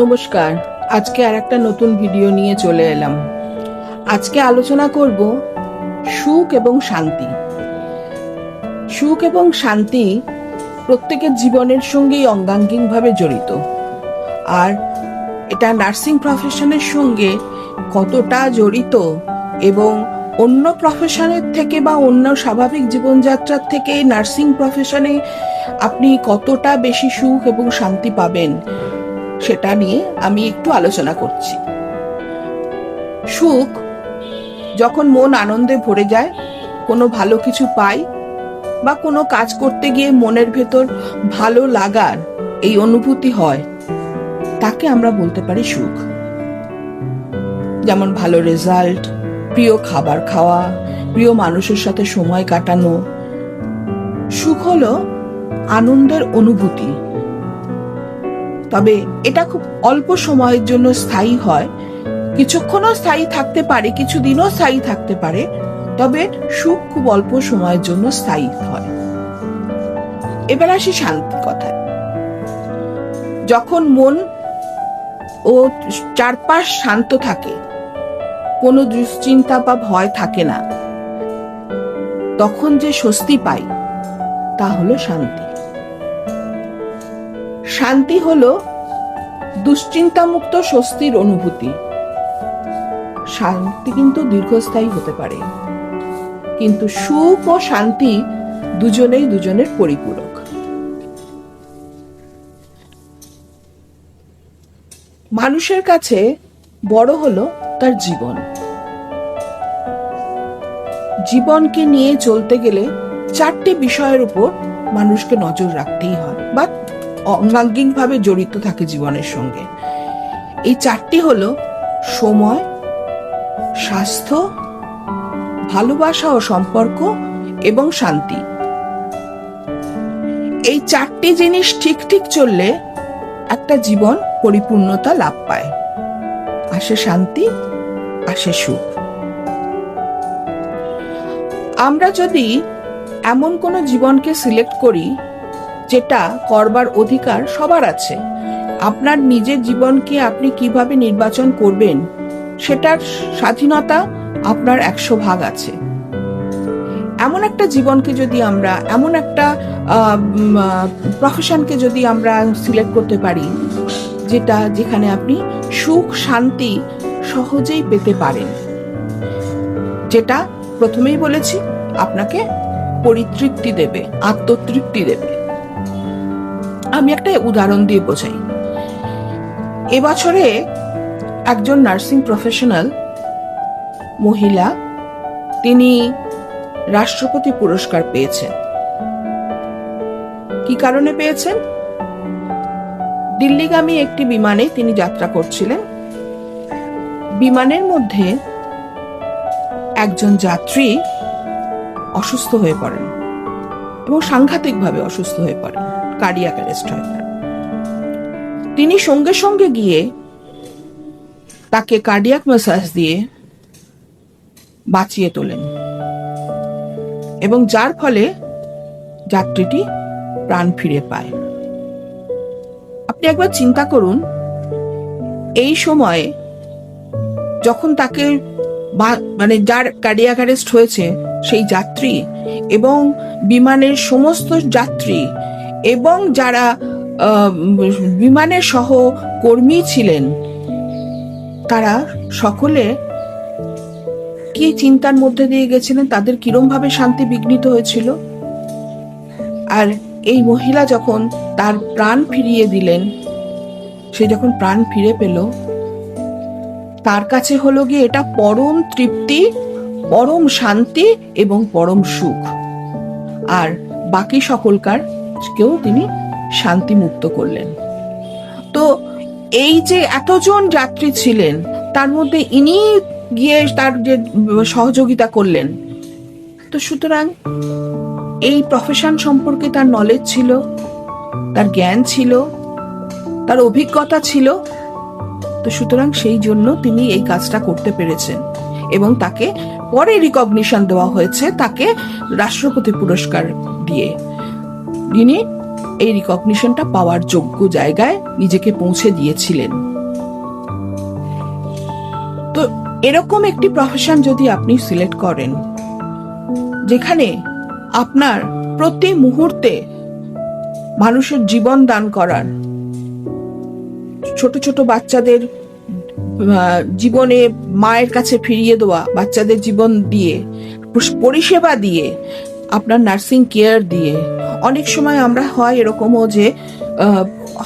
নমস্কার। আজকে আর একটা নতুন ভিডিও নিয়ে চলে এলাম। আজকে আলোচনা করব সুখ এবং শান্তি। সুখ এবং শান্তি প্রত্যেকের জীবনের সঙ্গেই অঙ্গাঙ্গিকভাবে জড়িত। আর এটা নার্সিং প্রফেশনের সঙ্গে কতটা জড়িত এবং অন্য প্রফেশনের থেকে বা অন্য স্বাভাবিক জীবনযাত্রার থেকে নার্সিং প্রফেশনে আপনি কতটা বেশি সুখ এবং শান্তি পাবেন, সেটা নিয়ে আমি একটু আলোচনা করছি। সুখ যখন মন আনন্দে ভরে যায়, কোনো ভালো কিছু পাই বা কোনো কাজ করতে গিয়ে মনের ভেতর ভালো লাগার এই অনুভূতি হয়, তাকে আমরা বলতে পারি সুখ। যেমন ভালো রেজাল্ট, প্রিয় খাবার খাওয়া, প্রিয় মানুষের সাথে সময় কাটানো। সুখ হলো আনন্দের অনুভূতি, তবে এটা খুব অল্প সময়ের জন্য স্থায়ী হয়। কিছুক্ষণও স্থায়ী থাকতে পারে, কিছুদিনও স্থায়ী থাকতে পারে, তবে সুখ খুব অল্প সময়ের জন্য স্থায়ী হয়। এবার আসি শান্তি কথায়। যখন মন ও চারপাশ শান্ত থাকে, কোনো দুশ্চিন্তা বা ভয় থাকে না, তখন যে স্বস্তি পাই তা হলো শান্তি। শান্তি হলো দুশ্চিন্তামুক্ত স্বস্তির অনুভূতি। শান্তি কিন্তু দীর্ঘস্থায়ী হতে পারে, কিন্তু সুখ ও শান্তি দুজনেই দুজনের পরিপূরক। মানুষের কাছে বড় হলো তার জীবন। জীবনকে নিয়ে চলতে গেলে চারটি বিষয়ের উপর মানুষকে নজর রাখতেই হয় বা অঙ্গাঙ্গিকভাবে জড়িত থাকে জীবনের সঙ্গে। এই চারটি হলো সময়, স্বাস্থ্য, ভালোবাসা ও সম্পর্ক এবং শান্তি। এই চারটি জিনিস ঠিক ঠিক চললে একটা জীবন পরিপূর্ণতা লাভ পায়। আসে শান্তি, আসে সুখ। আমরা যদি এমন কোনো জীবনকে সিলেক্ট করি যেটা করবার অধিকার সবার আছে, আপনার নিজের জীবনকে আপনি কিভাবে নির্বাচন করবেন সেটার স্বাধীনতা আপনার 100% আছে। এমন একটা জীবনকে যদি আমরা, এমন একটা প্রফেশনকে যদি আমরা সিলেক্ট করতে পারি যেখানে আপনি সুখ শান্তি সহজেই পেতে পারেন, যেটা প্রথমেই বলেছি আপনাকে পরিতৃপ্তি দেবে, আত্মতৃপ্তি দেবে। আমি একটা উদাহরণ দিয়ে বোঝাই। এবছরে একজন নার্সিং প্রফেশনাল মহিলা, তিনি রাষ্ট্রপতি পুরস্কার পেয়েছেন। কি কারণে পেয়েছেন? দিল্লিগামী একটি বিমানে তিনি যাত্রা করছিলেন। বিমানের মধ্যে একজন যাত্রী অসুস্থ হয়ে পড়েন এবং সাংঘাতিকভাবে অসুস্থ হয়ে পড়েন, কার্ডিয়াক অ্যারেস্ট হয়। তিনি সঙ্গে সঙ্গে গিয়ে তাকে কার্ডিয়াক ম্যাসাজ দিয়ে বাঁচিয়ে তোলেন এবং যার ফলে যাত্রীটি প্রাণ ফিরে পায়। আপনি একবার চিন্তা করুন, এই সময়ে যখন তাকে যার কার্ডিয়াক অ্যারেস্ট হয়েছে সেই যাত্রী এবং বিমানের সমস্ত যাত্রী এবং যারা বিমানের সহকর্মী ছিলেন, তারা সকলে কি চিন্তার মধ্যে দিয়ে গেছিলেন, তাদের কিরম ভাবে শান্তি বিঘ্নিত হয়েছিল। আর এই মহিলা যখন তার প্রাণ ফিরিয়ে দিলেন, সে যখন প্রাণ ফিরে পেল, তার কাছে হলো গিয়ে এটা পরম তৃপ্তি, পরম শান্তি এবং পরম সুখ। আর বাকি সকলকেও তিনি শান্তি মুক্ত করলেন। তো এই যে এতজন যাত্রী ছিলেন, তার মধ্যে ইনি গিয়ে তার যে সহযোগিতা করলেন, তো সুতরাং এই প্রফেশন সম্পর্কে তার নলেজ ছিল, তার জ্ঞান ছিল, তার অভিজ্ঞতা ছিল। তো সুতরাং সেই জন্য তিনি এই কাজটা করতে পেরেছেন এবং তাকে পরে রিকগনিশন দেওয়া হয়েছে, তাকে রাষ্ট্রপতি পুরস্কার দিয়ে। যিনি এই রিকগনিশনটা পাওয়ার যোগ্য জায়গায় নিজেকে পৌঁছে দিয়েছিলেন। তো এরকম একটি প্রফেশন যদি আপনি সিলেক্ট করেন যেখানে আপনার প্রতি মুহূর্তে মানুষের জীবন দান করার, ছোট ছোট বাচ্চাদের জীবনে মায়ের কাছে ফিরিয়ে দেওয়া, বাচ্চাদের জীবন দিয়ে, পরিষেবা দিয়ে, আপনার নার্সিং কেয়ার দিয়ে, অনেক সময় আমরা হয় এরকমও যে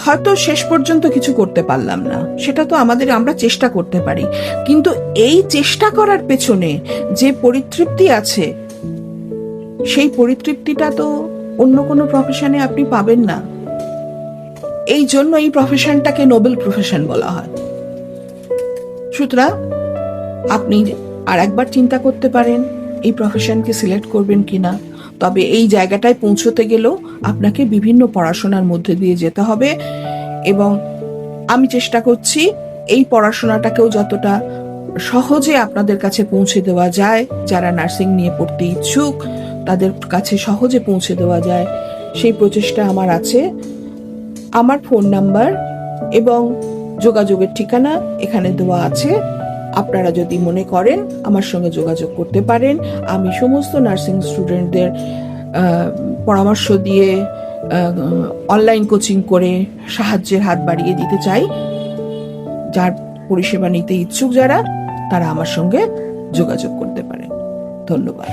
হয়তো শেষ পর্যন্ত কিছু করতে পারলাম না, সেটা তো আমরা চেষ্টা করতে পারি, কিন্তু এই চেষ্টা করার পেছনে যে পরিতৃপ্তি আছে সেই পরিতৃপ্তিটা তো অন্য কোনো প্রফেশনে আপনি পাবেন না। এই জন্য এই প্রফেশনটাকে নোবেল প্রফেশন বলা হয়। সুতরাং আপনি আর একবার চিন্তা করতে পারেন এই প্রফেশনকে সিলেক্ট করবেন কিনা। তবে এই জায়গাটায় পৌঁছতে গেলেও আপনাকে বিভিন্ন পড়াশোনার মধ্যে দিয়ে যেতে হবে, এবং আমি চেষ্টা করছি এই পড়াশোনাটাকেও যতটা সহজে আপনাদের কাছে পৌঁছে দেওয়া যায়, যারা নার্সিং নিয়ে পড়তে ইচ্ছুক তাদের কাছে সহজে পৌঁছে দেওয়া যায়, সেই প্রচেষ্টা আমার আছে। আমার ফোন নাম্বার এবং যোগাযোগের ঠিকানা এখানে দেওয়া আছে। আপনারা যদি মনে করেন আমার সঙ্গে যোগাযোগ করতে পারেন। আমি সমস্ত নার্সিং স্টুডেন্টদের পরামর্শ দিয়ে, অনলাইন কোচিং করে সাহায্যের হাত বাড়িয়ে দিতে চাই। যার পরিষেবা নিতে ইচ্ছুক যারা, তারা আমার সঙ্গে যোগাযোগ করতে পারেন। ধন্যবাদ।